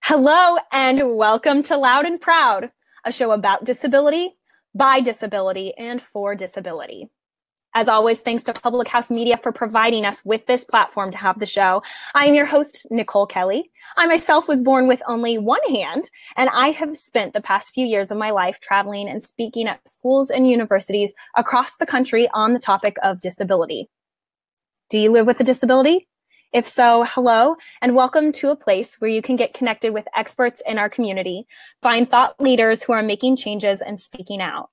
Hello and welcome to Loud and Proud, a show about disability, by disability, and for disability. As always, thanks to Public House Media for providing us with this platform to have the show. I am your host, Nicole Kelly. I myself was born with only one hand, and I have spent the past few years of my life traveling and speaking at schools and universities across the country on the topic of disability. Do you live with a disability? If so, hello, and welcome to a place where you can get connected with experts in our community, find thought leaders who are making changes and speaking out.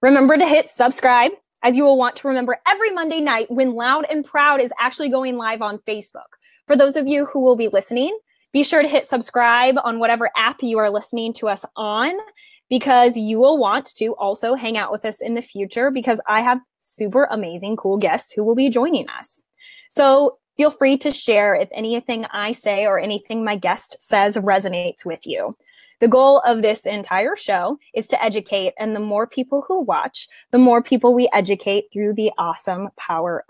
Remember to hit subscribe, as you will want to remember every Monday night when Loud and Proud is actually going live on Facebook. For those of you who will be listening, be sure to hit subscribe on whatever app you are listening to us on, because you will want to also hang out with us in the future, because I have super amazing, cool guests who will be joining us. So feel free to share if anything I say or anything my guest says resonates with you. The goal of this entire show is to educate, and the more people who watch, the more people we educate through the awesome power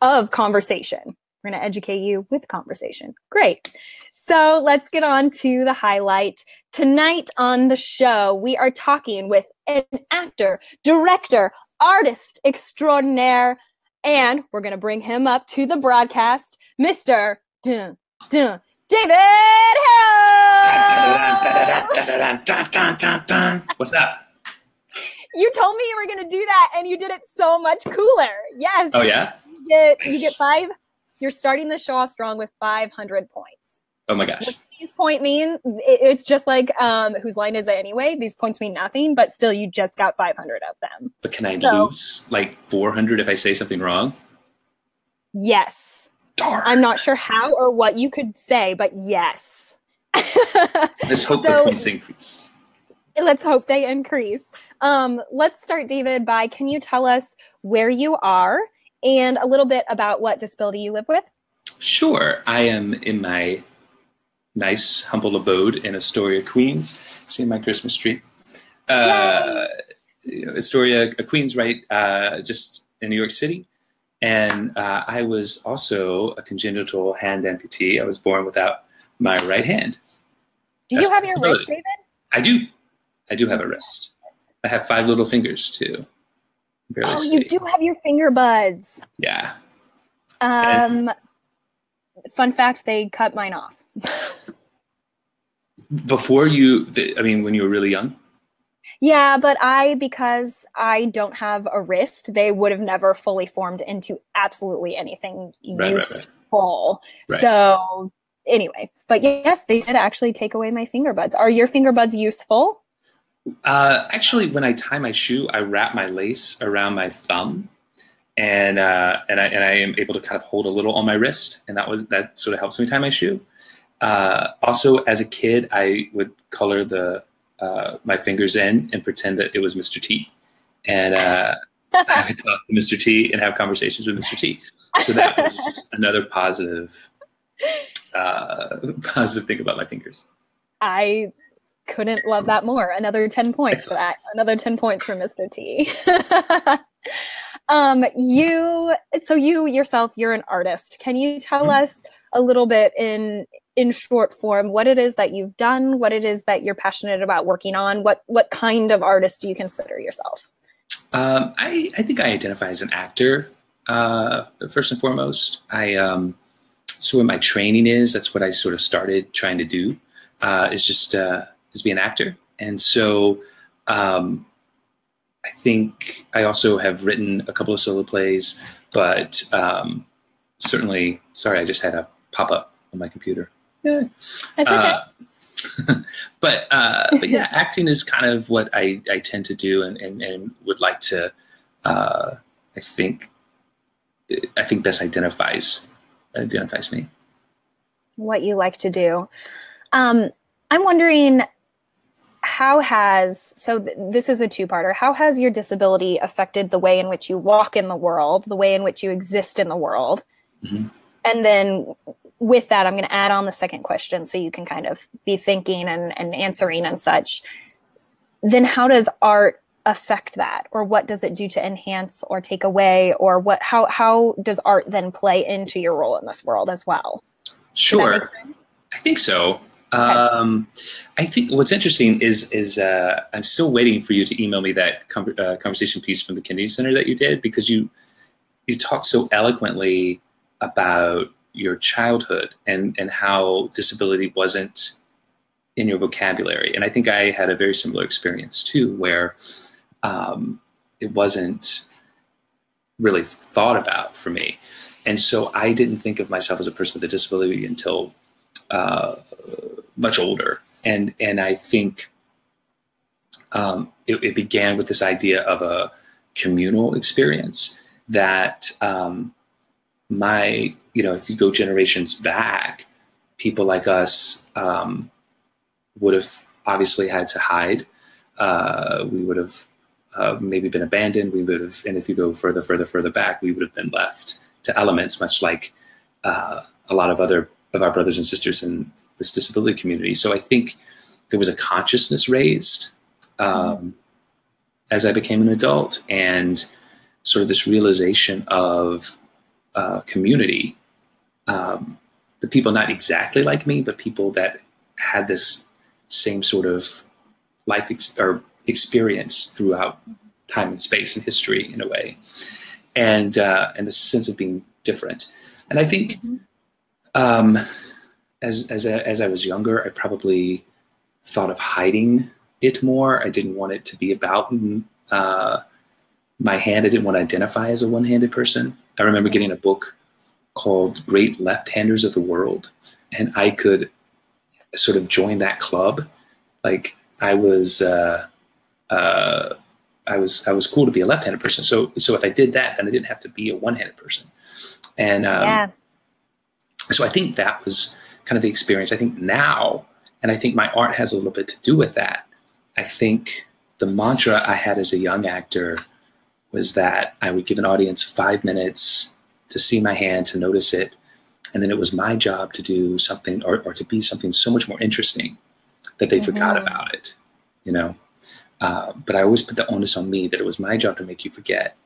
of conversation. We're going to educate you with conversation. Great. So let's get on to the highlight. Tonight on the show, we are talking with an actor, director, artist extraordinaire, and we're going to bring him up to the broadcast, Mr. David Harrell! What's up? You told me you were going to do that, and you did it so much cooler. Yes. Oh, yeah? You get five. You're starting the show off strong with 500 points. Oh, my gosh. What these points mean, it's just like, whose line is it anyway? These points mean nothing, but still you just got 500 of them. But can I lose like 400 if I say something wrong? Yes. Darn. I'm not sure how or what you could say, but yes. Let's hope the points increase. Let's hope they increase. Let's start, David, by can you tell us where you are and a little bit about what disability you live with? Sure. I am in my nice, humble abode in Astoria, Queens. See my Christmas tree. Astoria, Queens, right, just in New York City. And I was also a congenital hand amputee. I was born without my right hand. Do you have your wrist, David? I do. I do have a wrist. I have 5 little fingers, too. Oh, you do have your finger buds. Yeah. Fun fact, they cut mine off. Before you, when you were really young? Yeah, but because I don't have a wrist, they would have never fully formed into absolutely anything useful. Right. So anyway, but yes, they did actually take away my finger buds. Are your finger buds useful? Actually, when I tie my shoe, I wrap my lace around my thumb, and I am able to kind of hold a little on my wrist, and that sort of helps me tie my shoe. Also, as a kid, I would color my fingers in and pretend that it was Mr. T, and I would talk to Mr. T and have conversations with Mr. T. So that was another positive thing about my fingers. I couldn't love that more. Another 10 points for that. Another 10 points for Mr. T. You yourself, you're an artist. Can you tell us a little bit in short form what it is that you've done, what it is that you're passionate about working on? What kind of artist do you consider yourself? I think I identify as an actor, first and foremost. So what my training is, that's what I sort of started trying to do, is be an actor. And so I think I also have written a couple of solo plays, but certainly, sorry, I just had a pop-up on my computer. Yeah. That's okay. But yeah, acting is kind of what I tend to do and would like to, I think best identifies me. What you like to do. I'm wondering, this is a two-parter. How has your disability affected the way in which you walk in the world, the way in which you exist in the world? Mm-hmm. And then with that, I'm going to add on the second question so you can kind of be thinking and answering and such. Then how does art affect that? Or what does it do to enhance or take away? Or how does art then play into your role in this world as well? Sure. I think so. I think what's interesting is I'm still waiting for you to email me that conversation piece from the Kennedy Center that you did, because you talk so eloquently about your childhood and how disability wasn't in your vocabulary. And I think I had a very similar experience too, where it wasn't really thought about for me. And so I didn't think of myself as a person with a disability until much older. And I think it began with this idea of a communal experience that if you go generations back, people like us would have obviously had to hide. We would have maybe been abandoned. We would have, and if you go further back, we would have been left to elements, much like a lot of other of our brothers and sisters in this disability community. So I think there was a consciousness raised as I became an adult, and sort of this realization of community. The people not exactly like me, but people that had this same sort of life experience throughout time and space and history in a way, and the sense of being different. And I think as I was younger, I probably thought of hiding it more. I didn't want it to be about my hand. I didn't want to identify as a one-handed person. I remember getting a book called Great Left-Handers of the World, and I could sort of join that club. Like I was cool to be a left-handed person. So if I did that, then I didn't have to be a one-handed person. And so I think that was kind of the experience. I think now, and I think my art has a little bit to do with that. I think the mantra I had as a young actor was that I would give an audience 5 minutes to see my hand, to notice it. And then it was my job to do something or to be something so much more interesting that they forgot about it, you know? But I always put the onus on me that it was my job to make you forget.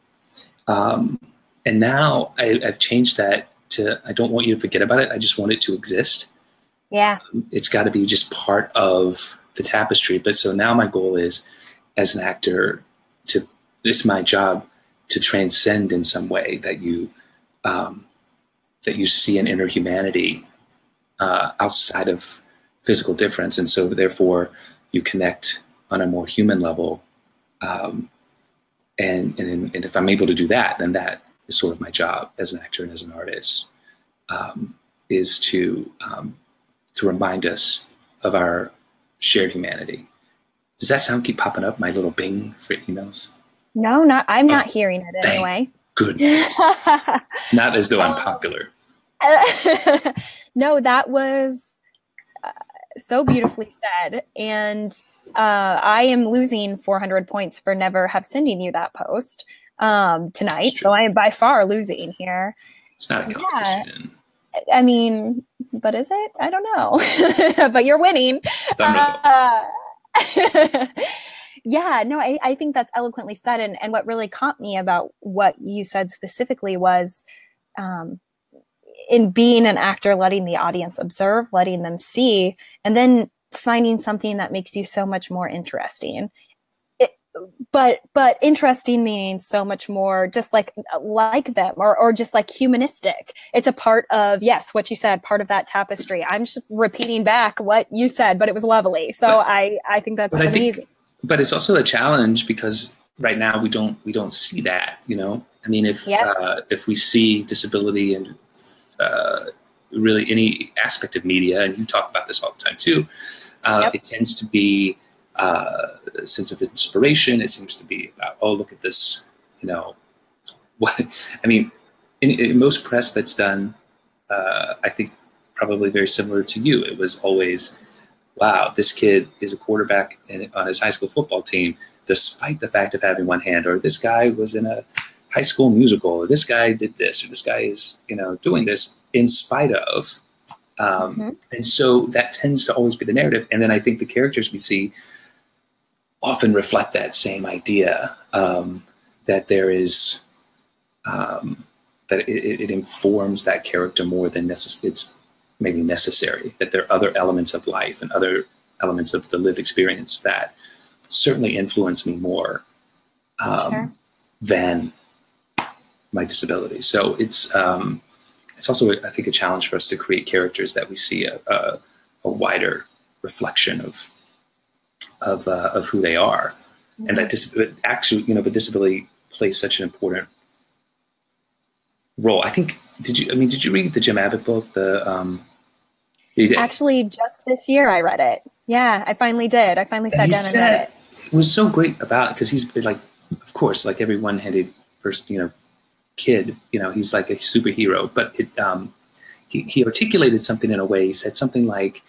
And now I've changed that to, I don't want you to forget about it. I just want it to exist. Yeah. It's got to be just part of the tapestry. But so now my goal is, as an actor, it's my job to transcend in some way, that you see an inner humanity outside of physical difference. And so therefore you connect on a more human level. And if I'm able to do that, then that is sort of my job as an actor and as an artist, is to remind us of our shared humanity. Does that sound keep popping up, my little bing for emails? No, I'm not hearing it anyway. Good. Not as though I'm popular. No, that was so beautifully said. And I am losing 400 points for never have sending you that post tonight. So I am by far losing here. It's not a competition. Yeah. I mean, but is it? I don't know. But you're winning. Thumb results. Yeah, no, I think that's eloquently said. And what really caught me about what you said specifically was in being an actor, letting the audience observe, letting them see, and then finding something that makes you so much more interesting. But interesting means so much more just like them or just like humanistic. It's a part of, yes, what you said, part of that tapestry. I'm just repeating back what you said, but it was lovely. So I think that's amazing. But it's also a challenge because right now we don't see that, you know? I mean, if we see disability in really any aspect of media, and you talk about this all the time too, it tends to be a sense of inspiration. It seems to be about, oh, look at this, you know, what, I mean, in most press that's done, I think probably very similar to you. It was always, wow, this kid is a quarterback on his high school football team, despite the fact of having one hand, or this guy was in a high school musical, or this guy did this, or this guy is, you know, doing this in spite of. And so that tends to always be the narrative. And then I think the characters we see often reflect that same idea, that there is, that it informs that character more than it's maybe necessary, that there are other elements of life and other elements of the lived experience that certainly influence me more than my disability. So it's also, I think, a challenge for us to create characters that we see a wider reflection of who they are, and that but disability plays such an important role. I think. Did you read the Jim Abbott book? Actually, just this year I read it. Yeah, I finally did. I finally sat down and read it. It was so great about it because he's like, of course, like every one-handed person, kid, he's like a superhero. But he articulated something in a way. He said something like,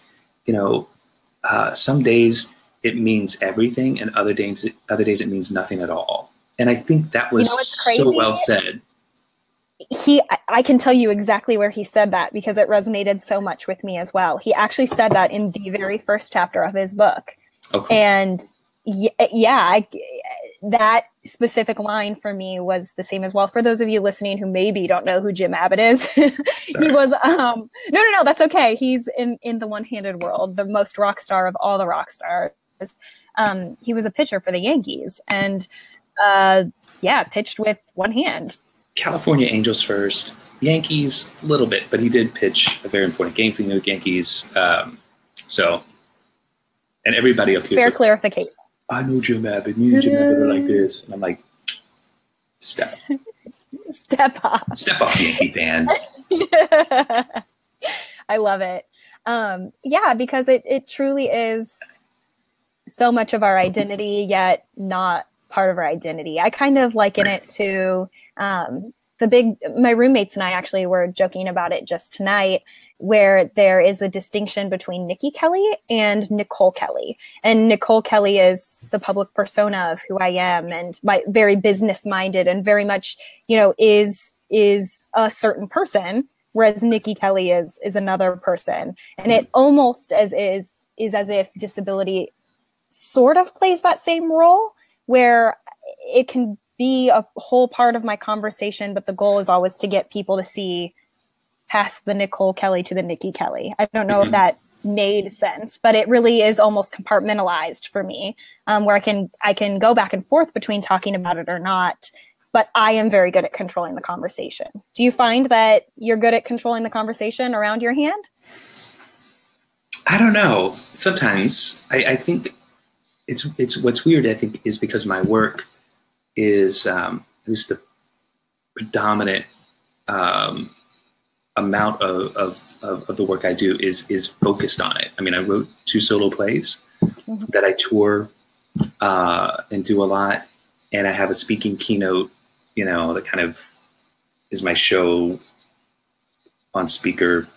some days it means everything, and other days it means nothing at all. And I think that was so well said. I can tell you exactly where he said that because it resonated so much with me as well. He actually said that in the very first chapter of his book. Okay. And that specific line for me was the same as well. For those of you listening who maybe don't know who Jim Abbott is, he was, no, that's okay. He's in the one-handed world, the most rock star of all the rock stars. He was a pitcher for the Yankees and, pitched with one hand. California Angels first, Yankees a little bit, but he did pitch a very important game for the New York Yankees. And everybody up here. Fair clarification. I know Jim Abbott. Me and Jim Abbott are like this. And I'm like, step off, Yankee fan. I love it. Because it truly is so much of our identity, yet not part of our identity. I kind of liken it to my roommates and I actually were joking about it just tonight, where there is a distinction between Nikki Kelly and Nicole Kelly. And Nicole Kelly is the public persona of who I am and my very business minded and very much, is a certain person, whereas Nikki Kelly is another person. And it almost is as if disability sort of plays that same role, where it can be a whole part of my conversation, but the goal is always to get people to see past the Nicole Kelly to the Nikki Kelly. I don't know if that made sense, but it really is almost compartmentalized for me, where I can go back and forth between talking about it or not, but I am very good at controlling the conversation. Do you find that you're good at controlling the conversation around your hand? I don't know. Sometimes I think it's what's weird, I think, is because my work is at least the predominant amount of the work I do is focused on it. I mean, I wrote 2 solo plays that I tour and do a lot, and I have a speaking keynote, that kind of is my show on speaker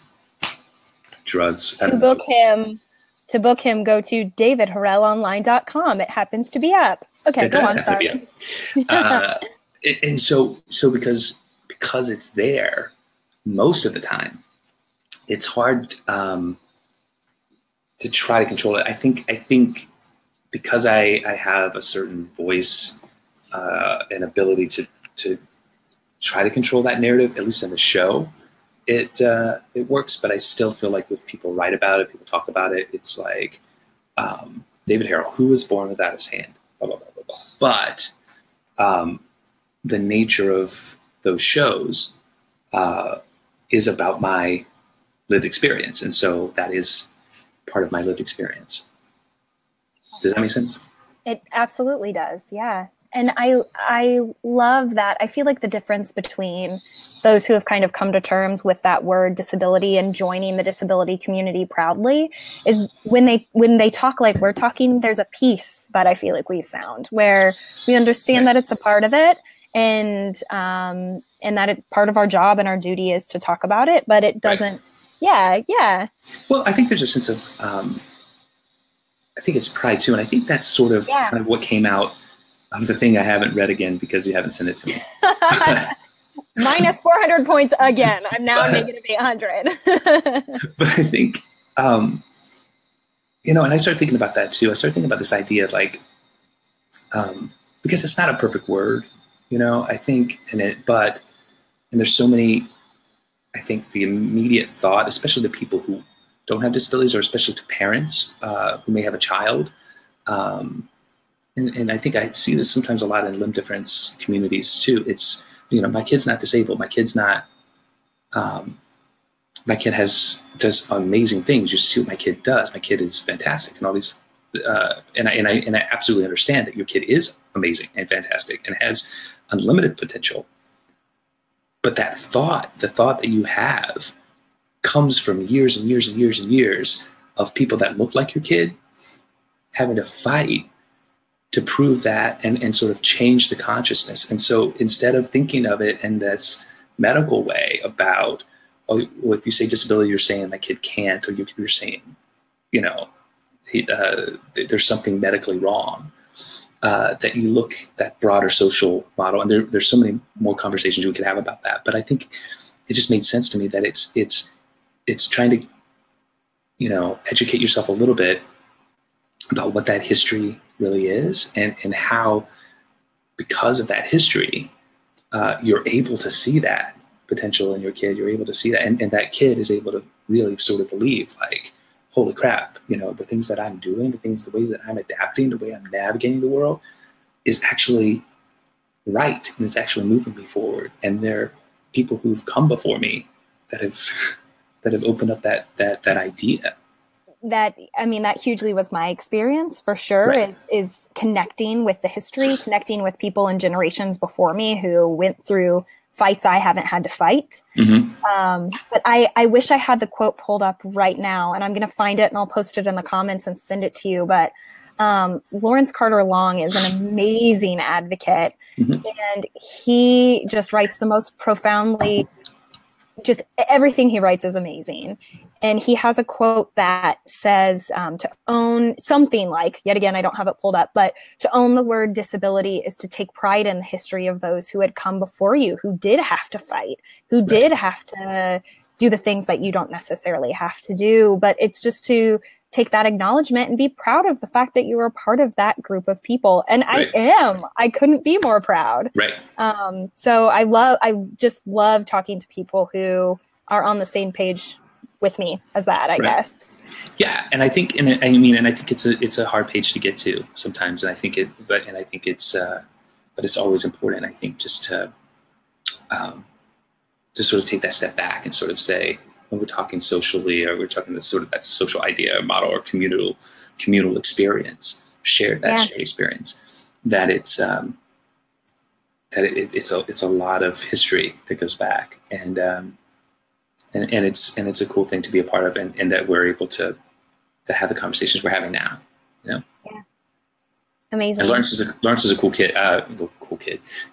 drugs. To book him, go to davidharrellonline.com. It happens to be up. Okay, go on. Sorry. And so because it's there most of the time, it's hard to try to control it. I think because I have a certain voice and ability to try to control that narrative, at least in the show, it works. But I still feel like if people write about it, people talk about it, it's like David Harrell, who was born without his hand, blah, blah, blah, blah, blah. But the nature of those shows is about my lived experience. And so that is part of my lived experience. Does that make sense? It absolutely does. Yeah. And I love that. I feel like the difference between those who have kind of come to terms with that word disability and joining the disability community proudly is when they talk like we're talking, there's a piece that I feel like we've found where we understand that it's a part of it and that it's part of our job and our duty is to talk about it, but it doesn't. Right. Yeah. Well, I think there's a sense of, I think it's pride too. And I think that's sort of kind of what came out of the thing I haven't read again because you haven't sent it to me. Minus 400 points again. I'm now negative 800. But I think, and I started thinking about that too. I started thinking about this idea of like, because it's not a perfect word, I think, and there's so many, I think the immediate thought, especially to people who don't have disabilities, or especially to parents who may have a child, and I think I see this sometimes a lot in limb difference communities too. It's, my kid's not disabled. My kid's not, my kid does amazing things. You see what my kid does. My kid is fantastic, and all these, and I absolutely understand that your kid is amazing and fantastic and has unlimited potential. But that thought, the thought that you have, comes from years and years and years and years of people that look like your kid having to fight to prove that and sort of change the consciousness. And so instead of thinking of it in this medical way about, oh, well, if you say disability, you're saying my kid can't, or you're saying, there's something medically wrong, that you look that broader social model. And there's so many more conversations we could have about that. But I think it just made sense to me that it's trying to, educate yourself a little bit about what that history really is, and how, because of that history, you're able to see that potential in your kid. You're able to see that, and that kid is able to really sort of believe, like, holy crap, the things that I'm doing, the way that I'm adapting, the way I'm navigating the world is actually right, and it's actually moving me forward. And there are people who've come before me that have opened up that idea. That hugely was my experience, for sure. Right. Is connecting with the history, connecting with people in generations before me who went through fights I haven't had to fight. Mm-hmm. But I wish I had the quote pulled up right now, and I'm going to find it and I'll post it in the comments and send it to you. But Lawrence Carter Long is an amazing advocate, mm-hmm. and he just writes the most profoundly, just everything he writes is amazing. And he has a quote that says, to own something like, yet again, I don't have it pulled up, but to own the word disability is to take pride in the history of those who had come before you, who did have to fight, who did have to do the things that you don't necessarily have to do. But it's just to take that acknowledgement and be proud of the fact that you were a part of that group of people. And Right. I couldn't be more proud. Right. So I just love talking to people who are on the same page with me as that, I guess. Yeah. And I think, I think it's a hard page to get to sometimes. And I think but it's always important, I think, just to sort of take that step back and sort of say, when we're talking socially, or we're talking this sort of that social idea, model, or communal experience, shared experience, that it's a lot of history that goes back, and it's a cool thing to be a part of, and that we're able to have the conversations we're having now. Yeah. Amazing. And Lawrence is a cool kid.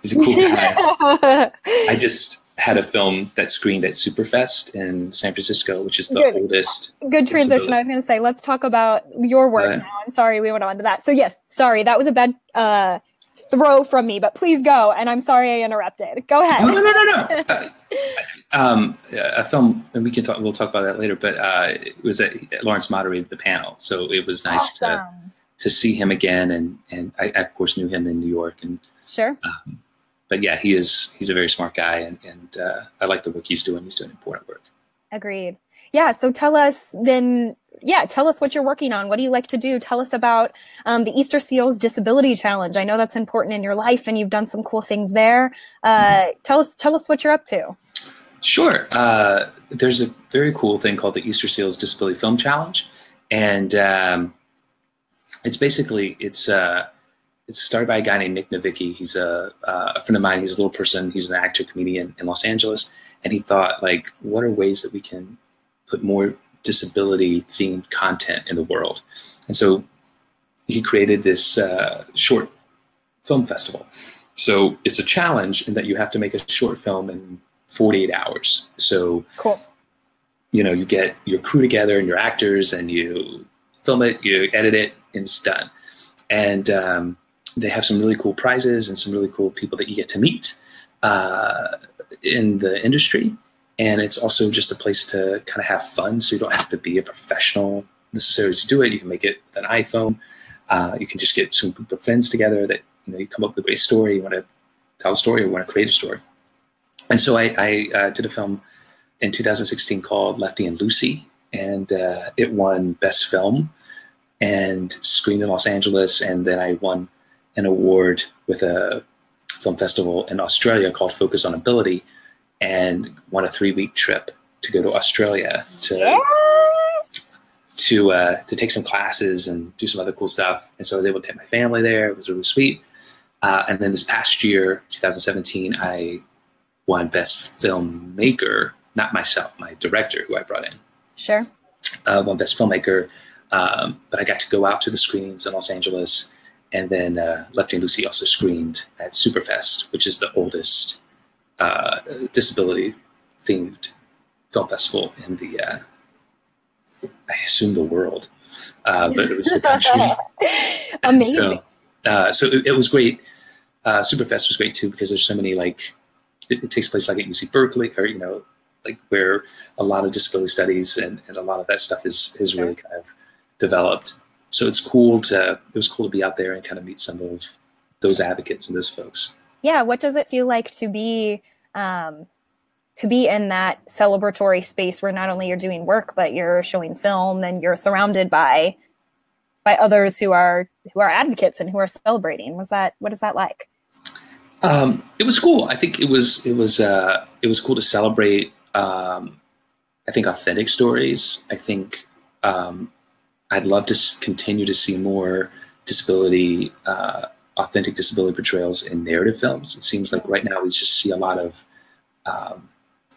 He's a cool guy. I just had a film that screened at Superfest in San Francisco, which is the oldest. Good transition. I was going to say, let's talk about your work now. I'm sorry we went on to that. So yes, sorry, that was a bad throw from me, but please go. And I'm sorry I interrupted. Go ahead. No. A film, and we'll talk about that later, but it was that Lawrence moderated the panel. So it was nice to see him again. And I, of course, knew him in New York. And sure. But yeah, he's a very smart guy, and I like the work he's doing. He's doing important work. Agreed. Yeah. So tell us what you're working on. What do you like to do? Tell us about the Easter Seals Disability Challenge. I know that's important in your life, and you've done some cool things there. Tell us what you're up to. Sure. There's a very cool thing called the Easter Seals Disability Film Challenge, and it's started by a guy named Nick Novicki. He's a friend of mine. He's a little person. He's an actor, comedian in Los Angeles. And he thought, like, what are ways that we can put more disability-themed content in the world? And so he created this short film festival. So it's a challenge in that you have to make a short film in 48 hours. So, cool. You get your crew together and your actors, and you film it, you edit it, and it's done. And they have some really cool prizes and some really cool people that you get to meet in the industry. And it's also just a place to kind of have fun. So you don't have to be a professional necessarily to do it. You can make it with an iPhone. You can just get some group of friends together that, you come up with a great story. You want to tell a story or want to create a story. And so I did a film in 2016 called Lefty and Lucy, and it won Best Film and screened in Los Angeles, and then I won an award with a film festival in Australia called Focus on Ability, and won a 3-week trip to go to Australia to take some classes and do some other cool stuff. And so I was able to take my family there. It was really sweet. And then this past year, 2017, I won Best Filmmaker, not myself, my director who I brought in. Sure. Won Best Filmmaker, but I got to go out to the screenings in Los Angeles, and then Lefty and Lucy also screened at Superfest, which is the oldest disability-themed film festival in the, I assume, the world, but it was the country. Amazing. So it was great. Superfest was great too, because there's so many, like, it takes place like at UC Berkeley, or, you know, like where a lot of disability studies and a lot of that stuff is really kind of developed. So it was cool to be out there and kind of meet some of those advocates and those folks. Yeah. What does it feel like to be in that celebratory space where not only you're doing work, but you're showing film and you're surrounded by others who are advocates and who are celebrating? What is that like? It was cool. I think it was cool to celebrate. I think authentic stories. I think I'd love to continue to see more disability, authentic disability portrayals in narrative films. It seems like right now we just see a lot of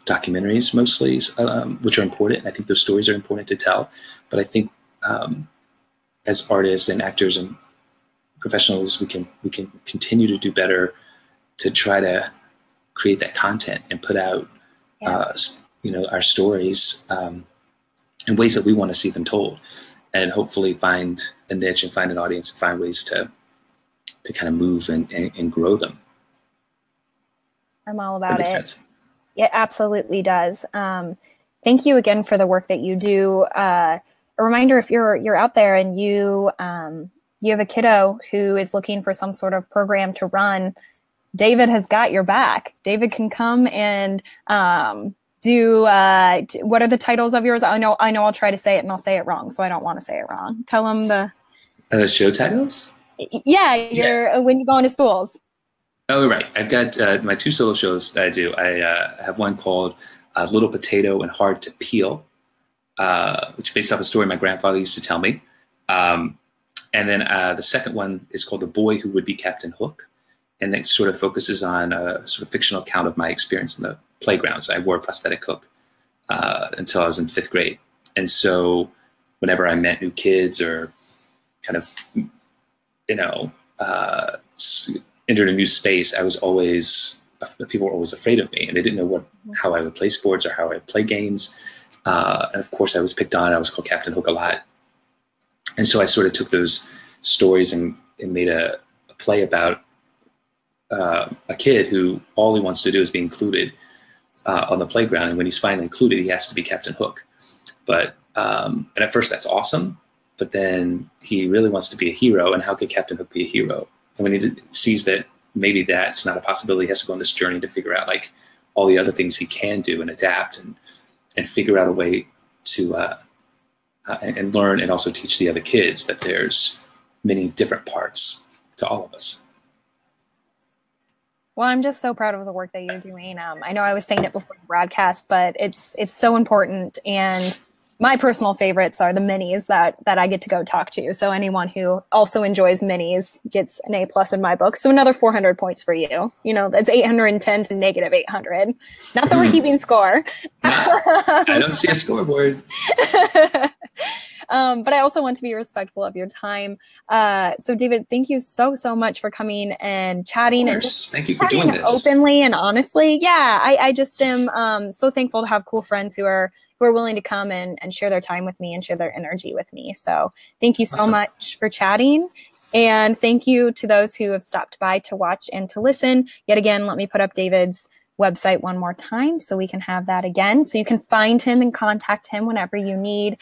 documentaries mostly, which are important. I think those stories are important to tell. But I think as artists and actors and professionals, we can continue to do better to try to create that content and put out, our stories in ways that we want to see them told, and hopefully find a niche and find an audience and find ways to kind of move and grow them. I'm all about it. Sense. It absolutely does. Thank you again for the work that you do. A reminder, if you're out there and you have a kiddo who is looking for some sort of program to run, David has got your back. David can come and do what are the titles of yours? I know I'll try to say it and I'll say it wrong, so I don't want to say it wrong. Tell them the show titles. Yeah, when you go into schools. Oh, right. I've got my 2 solo shows that I do. I have one called Little Potato and Hard to Peel, which is based off a story my grandfather used to tell me. And then the second one is called The Boy Who Would Be Captain Hook. And it sort of focuses on a sort of fictional account of my experience in the playgrounds. I wore a prosthetic hook until I was in 5th grade. And so whenever I met new kids or kind of, entered a new space, people were always afraid of me, and they didn't know how I would play sports or how I would play games. And of course I was picked on. I was called Captain Hook a lot. And so I sort of took those stories and made a play about a kid who all he wants to do is be included on the playground. And when he's finally included, he has to be Captain Hook. But and at first that's awesome, but then he really wants to be a hero. And how could Captain Hook be a hero? And when he sees that maybe that's not a possibility, he has to go on this journey to figure out like all the other things he can do and adapt and figure out a way to and learn and also teach the other kids that there's many different parts to all of us. Well, I'm just so proud of the work that you're doing. I know I was saying it before the broadcast, but it's so important. And my personal favorites are the minis that I get to go talk to. So anyone who also enjoys minis gets an A+ in my book. So another 400 points for you. That's 810 to negative 800. Not that we're keeping score. I don't see a scoreboard. But I also want to be respectful of your time. So David, thank you so much for coming and chatting and just thank you for doing this openly and honestly. Yeah, I just am so thankful to have cool friends who are willing to come and share their time with me and share their energy with me. So thank you so much for chatting. And thank you to those who have stopped by to watch and to listen. Yet again, let me put up David's website one more time so we can have that again. So you can find him and contact him whenever you need.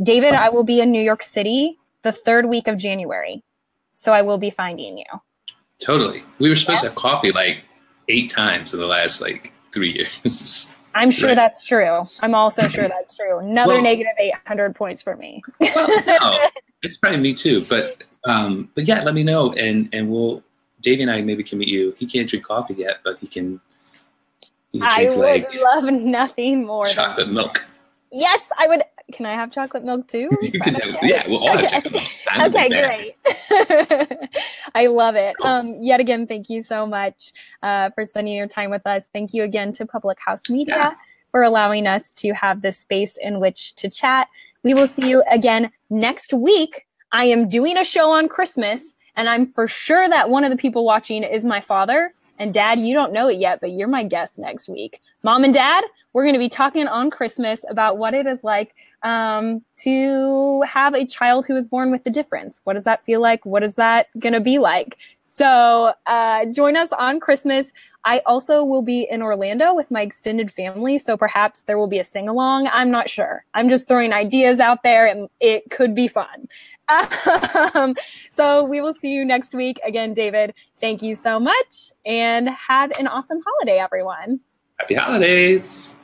David, I will be in New York City the 3rd week of January. So I will be finding you. Totally. We were supposed to have coffee like 8 times in the last 3 years. I'm sure Right. that's true. I'm also sure that's true. Another Well- negative 800 points for me. Well, no, it's probably me too. But yeah, let me know, and Davey and I maybe can meet you. He can't drink coffee yet, but he can I drink would like love nothing more chocolate than milk. Yes, I would. Can I have chocolate milk too? You can do, yeah, we'll all have chocolate milk. I'm a Okay, big fan. great. I love it. Cool. Yet again, thank you so much for spending your time with us. Thank you again to Public House Media for allowing us to have this space in which to chat. We will see you again next week. I am doing a show on Christmas, and I'm for sure that one of the people watching is my father. And Dad, you don't know it yet, but you're my guest next week. Mom and Dad, we're going to be talking on Christmas about what it is like to have a child who is born with a difference. What does that feel like? What is that going to be like? So join us on Christmas. I also will be in Orlando with my extended family, so perhaps there will be a sing-along. I'm not sure. I'm just throwing ideas out there, and it could be fun. So we will see you next week. Again, David, thank you so much, and have an awesome holiday, everyone. Happy holidays.